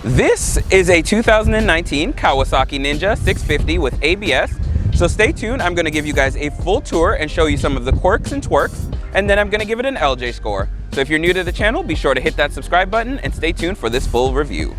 This is a 2019 Kawasaki Ninja 650 with ABS. So stay tuned, I'm gonna give you guys a full tour and show you some of the quirks and twerks, and then I'm gonna give it an LJ score. So if you're new to the channel, be sure to hit that subscribe button and stay tuned for this full review.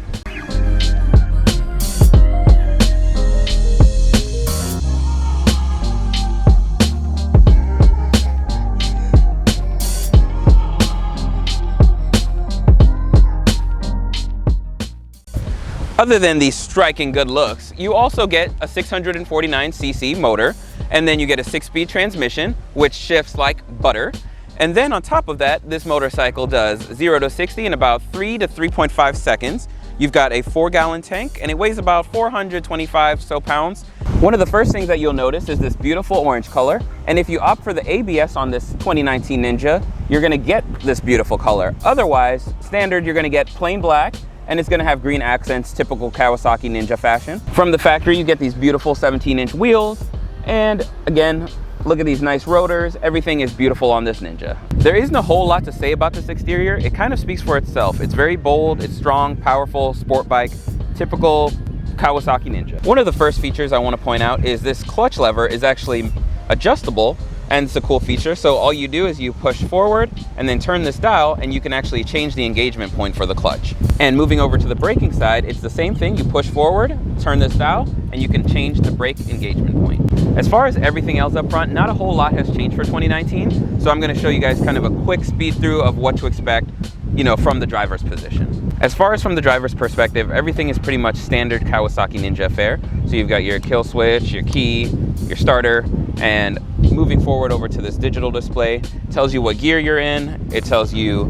Other than these striking good looks, you also get a 649cc motor, and then you get a 6-speed transmission, which shifts like butter. And then on top of that, this motorcycle does 0 to 60 in about 3 to 3.5 seconds. You've got a 4-gallon tank, and it weighs about 425 so pounds. One of the first things that you'll notice is this beautiful orange color. And if you opt for the ABS on this 2019 Ninja, you're gonna get this beautiful color. Otherwise, standard, you're gonna get plain black, and it's gonna have green accents, typical Kawasaki Ninja fashion. From the factory, you get these beautiful 17-inch wheels, and again, look at these nice rotors. Everything is beautiful on this Ninja. There isn't a whole lot to say about this exterior. It kind of speaks for itself. It's very bold, it's strong, powerful, sport bike, typical Kawasaki Ninja. One of the first features I want to point out is this clutch lever is actually adjustable, and it's a cool feature. So all you do is you push forward and then turn this dial, and you can actually change the engagement point for the clutch. And moving over to the braking side, it's the same thing. You push forward, turn this dial, and you can change the brake engagement point. As far as everything else up front, not a whole lot has changed for 2019. So I'm going to show you guys kind of a quick speed through of what to expect, you know, from the driver's position. As far as from the driver's perspective, everything is pretty much standard Kawasaki Ninja fare. So you've got your kill switch, your key, your starter, and moving forward over to this digital display, tells you what gear you're in, it tells you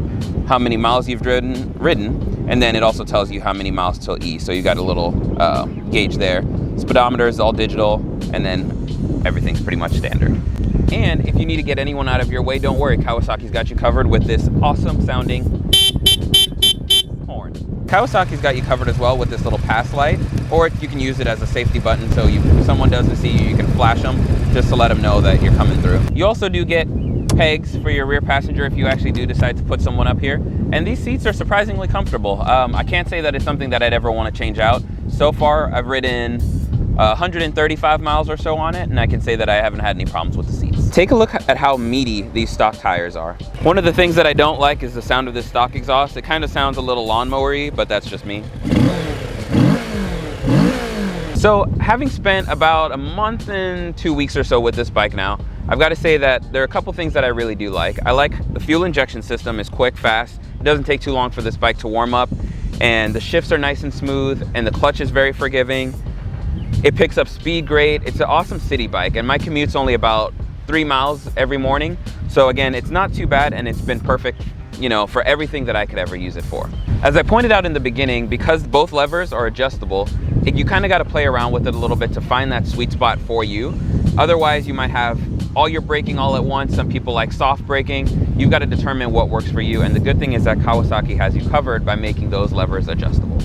how many miles you've ridden, and then it also tells you how many miles till E. So you got a little gauge there. Speedometer is all digital, and then everything's pretty much standard. And if you need to get anyone out of your way, don't worry, Kawasaki's got you covered with this awesome sounding horn. Kawasaki's got you covered as well with this little pass light, or you can use it as a safety button, so if someone doesn't see you, you can flash them just to let them know that you're coming through. You also do get pegs for your rear passenger if you actually do decide to put someone up here. And these seats are surprisingly comfortable. I can't say that it's something that I'd ever want to change out. So far, I've ridden 135 miles or so on it, and I can say that I haven't had any problems with the seats. Take a look at how meaty these stock tires are. One of the things that I don't like is the sound of this stock exhaust. It kind of sounds a little lawnmower-y, but that's just me. So having spent about a month and 2 weeks or so with this bike now, I've got to say that there are a couple things that I really do like. I like the fuel injection system is quick, fast. It doesn't take too long for this bike to warm up, and the shifts are nice and smooth, and the clutch is very forgiving. It picks up speed great. It's an awesome city bike, and my commute's only about 3 miles every morning. So again, it's not too bad, and it's been perfect, you know, for everything that I could ever use it for. As I pointed out in the beginning, because both levers are adjustable, you kind of got to play around with it a little bit to find that sweet spot for you. Otherwise, you might have all your braking all at once. Some people like soft braking. You've got to determine what works for you. And the good thing is that Kawasaki has you covered by making those levers adjustable.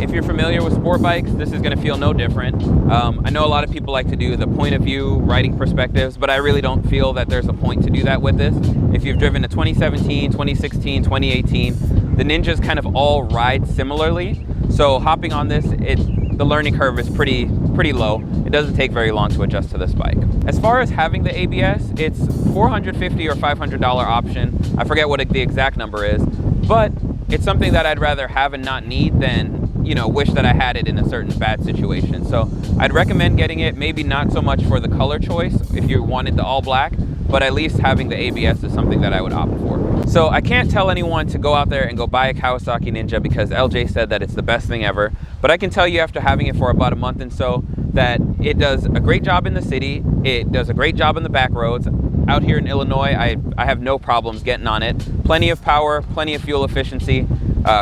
If you're familiar with sport bikes, this is going to feel no different. I know a lot of people like to do the point of view riding perspectives, but I really don't feel that there's a point to do that with this. If you've driven a 2017, 2016, 2018, the Ninjas kind of all ride similarly. So hopping on this, the learning curve is pretty low. It doesn't take very long to adjust to this bike. As far as having the ABS, it's $450 or $500 option. I forget what the exact number is, but it's something that I'd rather have and not need than, you know, wish that I had it in a certain bad situation. So I'd recommend getting it, maybe not so much for the color choice if you wanted the all black, but at least having the ABS is something that I would opt for. So I can't tell anyone to go out there and go buy a Kawasaki Ninja because LJ said that it's the best thing ever, but I can tell you after having it for about a month and so that it does a great job in the city. It does a great job in the back roads. Out here in Illinois, I have no problems getting on it. Plenty of power, plenty of fuel efficiency,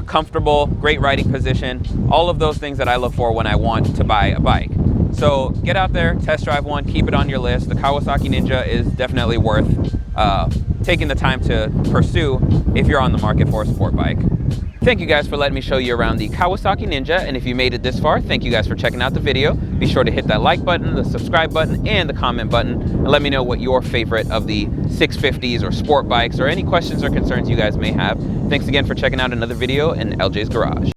comfortable, great riding position, all of those things that I look for when I want to buy a bike. So get out there, test drive one, keep it on your list. The Kawasaki Ninja is definitely worth taking the time to pursue if you're on the market for a sport bike. Thank you guys for letting me show you around the Kawasaki Ninja, and if you made it this far, thank you guys for checking out the video. Be sure to hit that like button, the subscribe button, and the comment button, and let me know what your favorite of the 650s or sport bikes or any questions or concerns you guys may have. Thanks again for checking out another video in LJ's Garage.